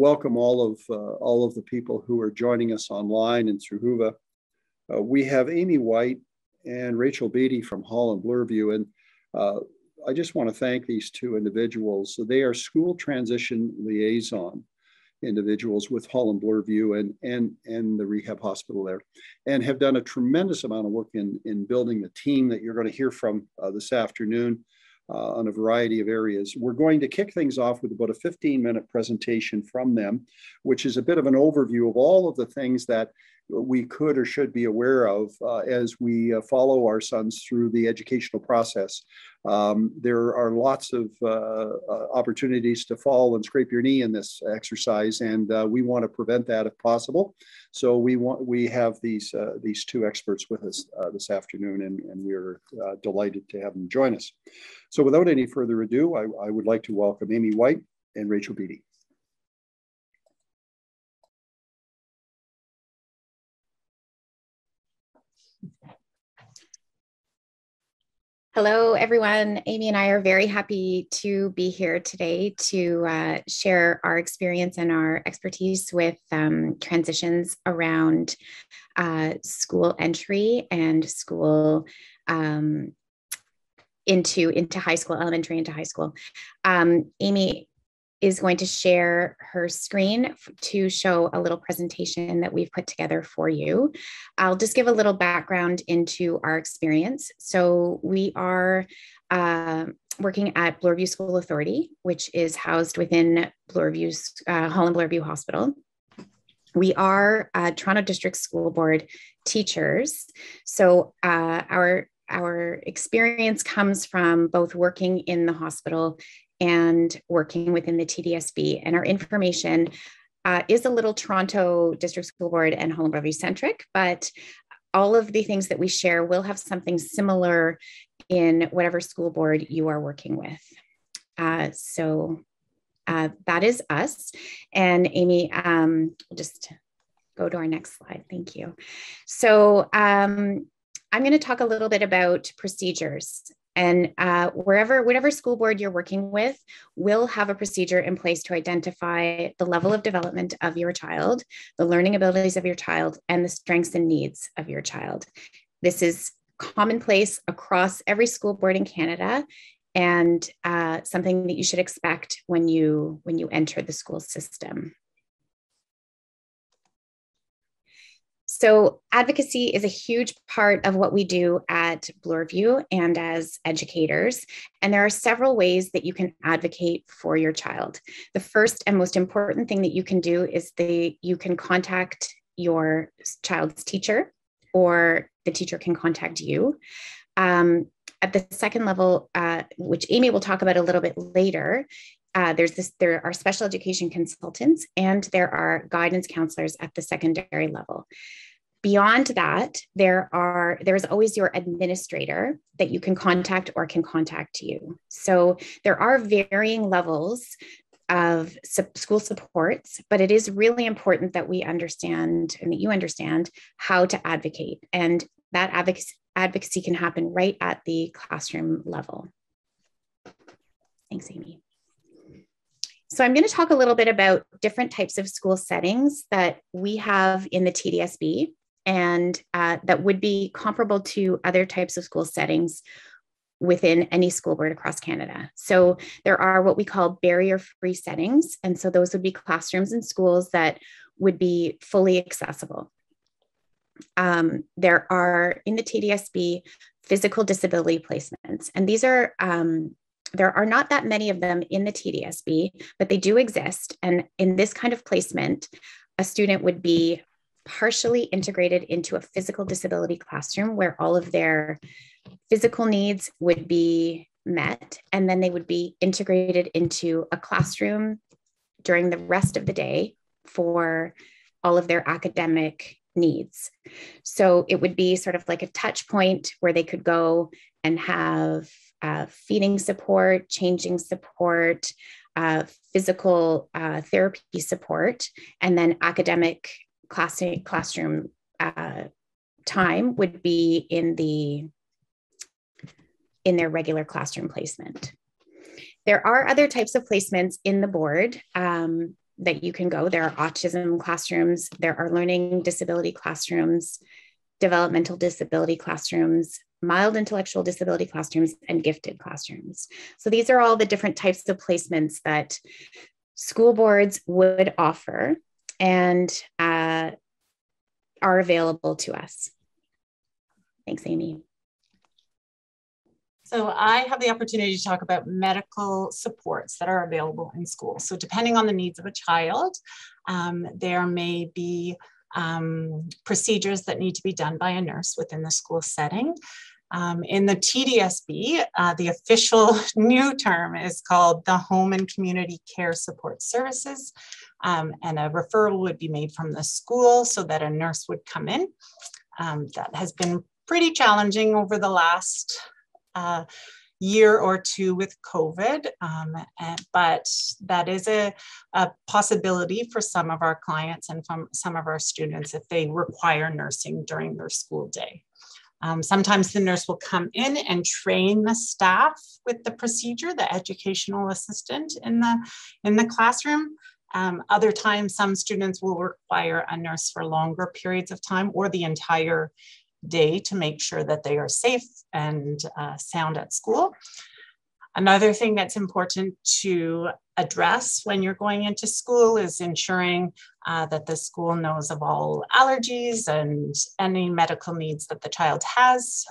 welcome all of the people who are joining us online and through Whova. We have Amy White and Rachel Beatty from Holland, Bloorview, and I just want to thank these two individuals. So they are school transition liaison individuals with Holland, Bloorview, and the rehab hospital there, and have done a tremendous amount of work in building the team that you're going to hear from this afternoon on a variety of areas. We're going to kick things off with about a 15-minute presentation from them, which is a bit of an overview of all of the things that we could or should be aware of as we follow our sons through the educational process. There are lots of opportunities to fall and scrape your knee in this exercise, and we want to prevent that if possible. So we have these two experts with us this afternoon, and we're delighted to have them join us. So without any further ado, I would like to welcome Amy White and Rachel Beatty. Hello, everyone. Amy and I are very happy to be here today to share our experience and our expertise with transitions around school entry and school into high school, elementary into high school. Amy is going to share her screen to show a little presentation that we've put together for you. I'll just give a little background into our experience. So we are working at Bloorview School Authority, which is housed within Bloorview's Holland Bloorview Hospital. We are Toronto District School Board teachers. So our experience comes from both working in the hospital and working within the TDSB. And our information is a little Toronto District School Board and Holland Bloorview centric, but all of the things that we share will have something similar in whatever school board you are working with. So that is us. And Amy, just go to our next slide. Thank you. So I'm going to talk a little bit about procedures. And whatever school board you're working with will have a procedure in place to identify the level of development of your child, the learning abilities of your child, and the strengths and needs of your child. This is commonplace across every school board in Canada, and something that you should expect when you enter the school system. So advocacy is a huge part of what we do at Bloorview and as educators. And there are several ways that you can advocate for your child. The first and most important thing that you can do is you can contact your child's teacher, or the teacher can contact you. At the second level, which Amy will talk about a little bit later, there are special education consultants and there are guidance counselors at the secondary level. Beyond that, there is always your administrator that you can contact or can contact you. So there are varying levels of school supports, but it is really important that we understand and that you understand how to advocate. And that advocacy can happen right at the classroom level. Thanks, Amy. So I'm going to talk a little bit about different types of school settings that we have in the TDSB and that would be comparable to other types of school settings within any school board across Canada. So there are what we call barrier-free settings. And so those would be classrooms and schools that would be fully accessible. There are in the TDSB physical disability placements, and these are there are not that many of them in the TDSB, but they do exist. And in this kind of placement, a student would be partially integrated into a physical disability classroom where all of their physical needs would be met. And then they would be integrated into a classroom during the rest of the day for all of their academic needs. So it would be sort of like a touch point where they could go and have feeding support, changing support, physical therapy support, and then academic classroom time would be in their regular classroom placement. There are other types of placements in the board. that you can go. There are autism classrooms, there are learning disability classrooms, developmental disability classrooms, mild intellectual disability classrooms, and gifted classrooms. So these are all the different types of placements that school boards would offer and are available to us. Thanks, Amy. So I have the opportunity to talk about medical supports that are available in school. So depending on the needs of a child, there may be procedures that need to be done by a nurse within the school setting. In the TDSB, the official new term is called the Home and Community Care Support Services, and a referral would be made from the school so that a nurse would come in. That has been pretty challenging over the last year or two with COVID, but that is a possibility for some of our clients and from some of our students if they require nursing during their school day. Sometimes the nurse will come in and train the staff with the procedure, the educational assistant in the classroom. Other times, some students will require a nurse for longer periods of time or the entire day to make sure that they are safe and sound at school. Another thing that's important to address when you're going into school is ensuring that the school knows of all allergies and any medical needs that the child has.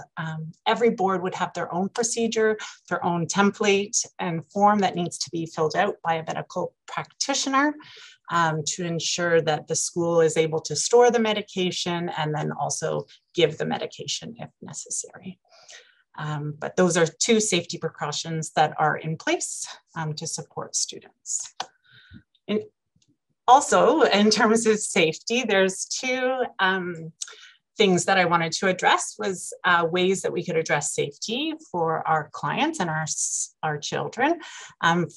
Every board would have their own procedure, their own template and form that needs to be filled out by a medical practitioner to ensure that the school is able to store the medication and then also give the medication if necessary. But those are two safety precautions that are in place to support students. Also, in terms of safety, there's two things that I wanted to address was ways that we could address safety for our clients and our children.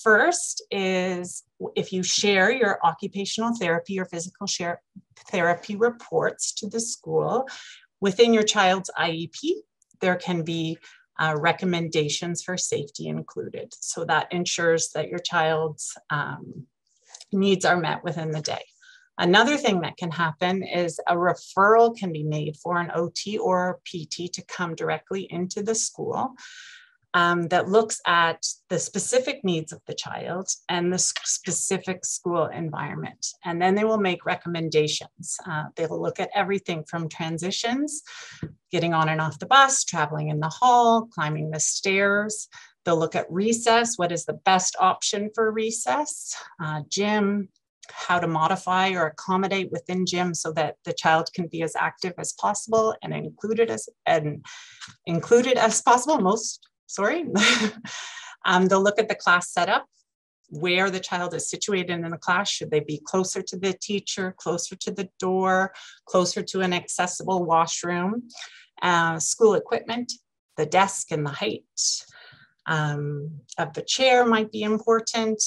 First is if you share your occupational therapy or physical therapy reports to the school, within your child's IEP, there can be recommendations for safety included. So that ensures that your child's needs are met within the day. Another thing that can happen is a referral can be made for an OT or PT to come directly into the school that looks at the specific needs of the child and the specific school environment. And then they will make recommendations. They will look at everything from transitions, getting on and off the bus, traveling in the hall, climbing the stairs. They'll look at recess, what is the best option for recess, gym, how to modify or accommodate within gym so that the child can be as active as possible and included as possible. They'll look at the class setup, where the child is situated in the class. Should they be closer to the teacher, closer to the door, closer to an accessible washroom? School equipment, the desk and the height of the chair might be important.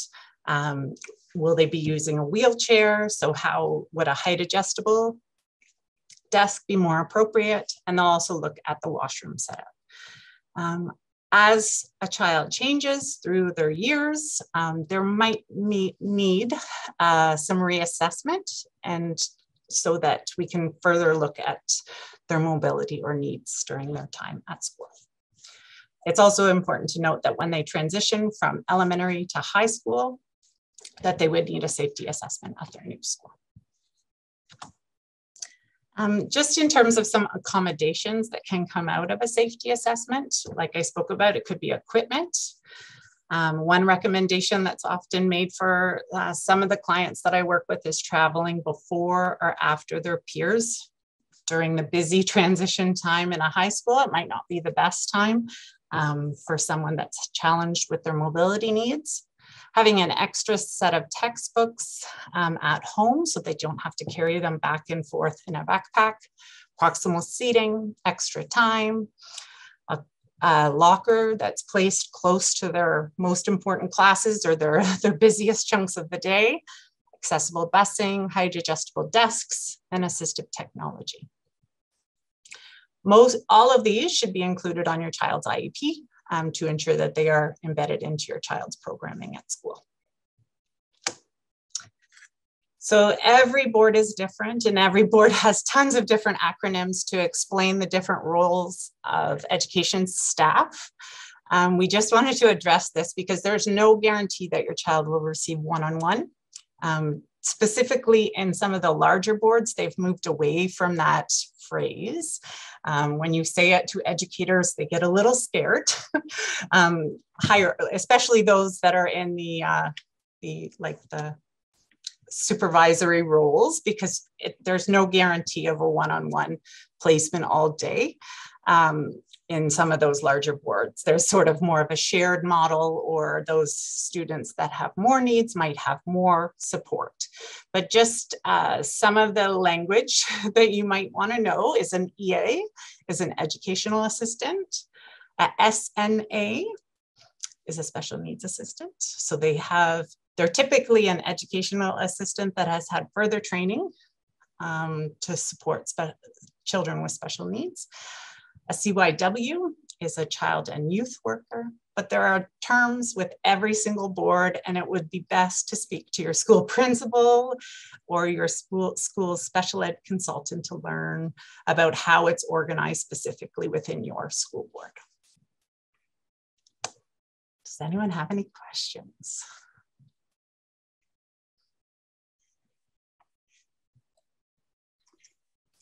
Will they be using a wheelchair? So how would a height adjustable desk be more appropriate? And they'll also look at the washroom setup. As a child changes through their years, there might need some reassessment, and so that we can further look at their mobility or needs during their time at school. It's also important to note that when they transition from elementary to high school, that they would need a safety assessment at their new school. Just in terms of some accommodations that can come out of a safety assessment, like I spoke about, it could be equipment. One recommendation that's often made for some of the clients that I work with is traveling before or after their peers. During the busy transition time in a high school, it might not be the best time for someone that's challenged with their mobility needs. Having an extra set of textbooks at home so they don't have to carry them back and forth in a backpack, proximal seating, extra time, a locker that's placed close to their most important classes or their busiest chunks of the day, accessible busing, height adjustable desks, and assistive technology. All of these should be included on your child's IEP to ensure that they are embedded into your child's programming at school. So every board is different, and every board has tons of different acronyms to explain the different roles of education staff. We just wanted to address this because there's no guarantee that your child will receive one-on-one. Specifically in some of the larger boards, they've moved away from that phrase. When you say it to educators, they get a little scared. Especially those that are in the supervisory roles, because there's no guarantee of a one-on-one placement all day. In some of those larger boards, there's sort of more of a shared model, or those students that have more needs might have more support. But just some of the language that you might want to know is an EA is an educational assistant. A SNA is a special needs assistant. So they're typically an educational assistant that has had further training to support children with special needs. A CYW is a child and youth worker, but there are terms with every single board, and it would be best to speak to your school principal or your school's special ed consultant to learn about how it's organized specifically within your school board. Does anyone have any questions?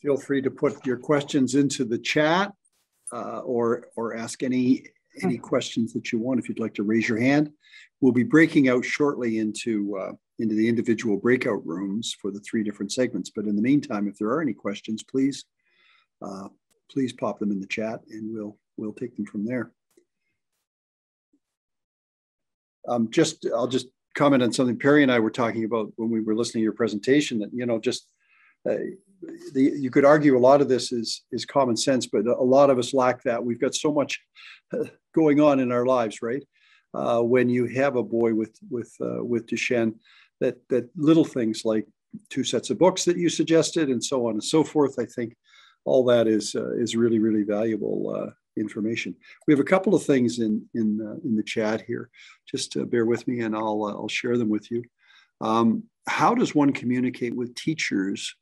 Feel free to put your questions into the chat. Or ask any questions that you want. If you'd like to raise your hand, we'll be breaking out shortly into the individual breakout rooms for the 3 different segments. But in the meantime, if there are any questions, please pop them in the chat, and we'll take them from there. I'll just comment on something Perry and I were talking about when we were listening to your presentation. That you could argue a lot of this is common sense, but a lot of us lack that. We've got so much going on in our lives, right? When you have a boy with Duchenne, that little things like 2 sets of books that you suggested, and so on and so forth. I think all that is really, really valuable information. We have a couple of things in the chat here. Just bear with me, and I'll share them with you. How does one communicate with teachers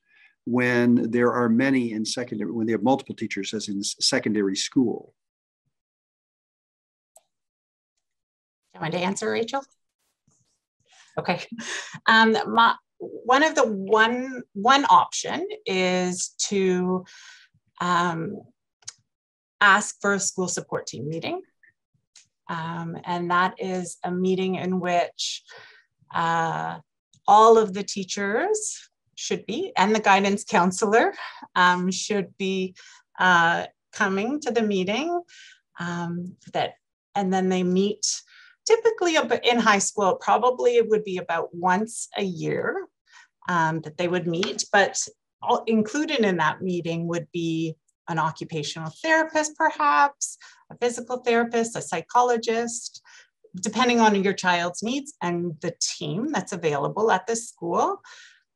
when there are many in secondary, when they have multiple teachers, as in secondary school? You want to answer, Rachel? Okay. One option is to ask for a school support team meeting. And that is a meeting in which all of the teachers should be, and the guidance counselor should be coming to the meeting. And then they meet typically in high school. Probably it would be about once a year that they would meet, but included in that meeting would be an occupational therapist, perhaps a physical therapist, a psychologist, depending on your child's needs and the team that's available at the school.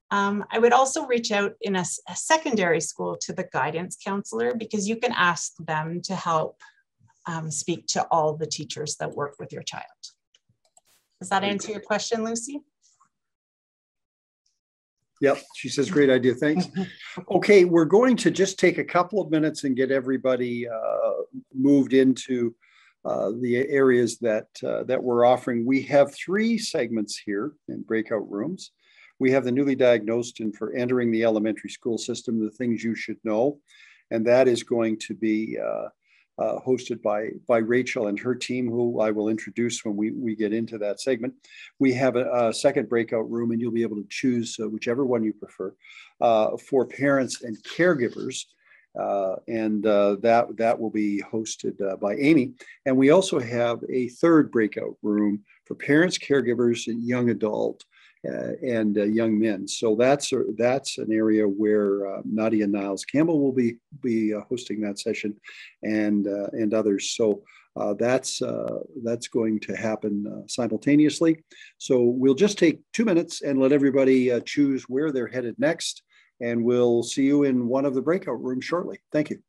I would also reach out in a secondary school to the guidance counselor, because you can ask them to help speak to all the teachers that work with your child. Does that answer your question, Lucy? Yep, she says, great idea, thanks. Okay, we're going to just take a couple of minutes and get everybody moved into the areas that we're offering. We have 3 segments here in breakout rooms. We have the newly diagnosed and for entering the elementary school system, the things you should know. And that is going to be hosted by Rachel and her team, who I will introduce when we get into that segment. We have a second breakout room, and you'll be able to choose whichever one you prefer for parents and caregivers. That will be hosted by Amy. And we also have a third breakout room for parents, caregivers, and young adult and young men. So that's an area where Nadia Niles Campbell will be hosting that session, and others. So that's going to happen simultaneously. So we'll just take 2 minutes and let everybody choose where they're headed next, and we'll see you in one of the breakout rooms shortly. Thank you.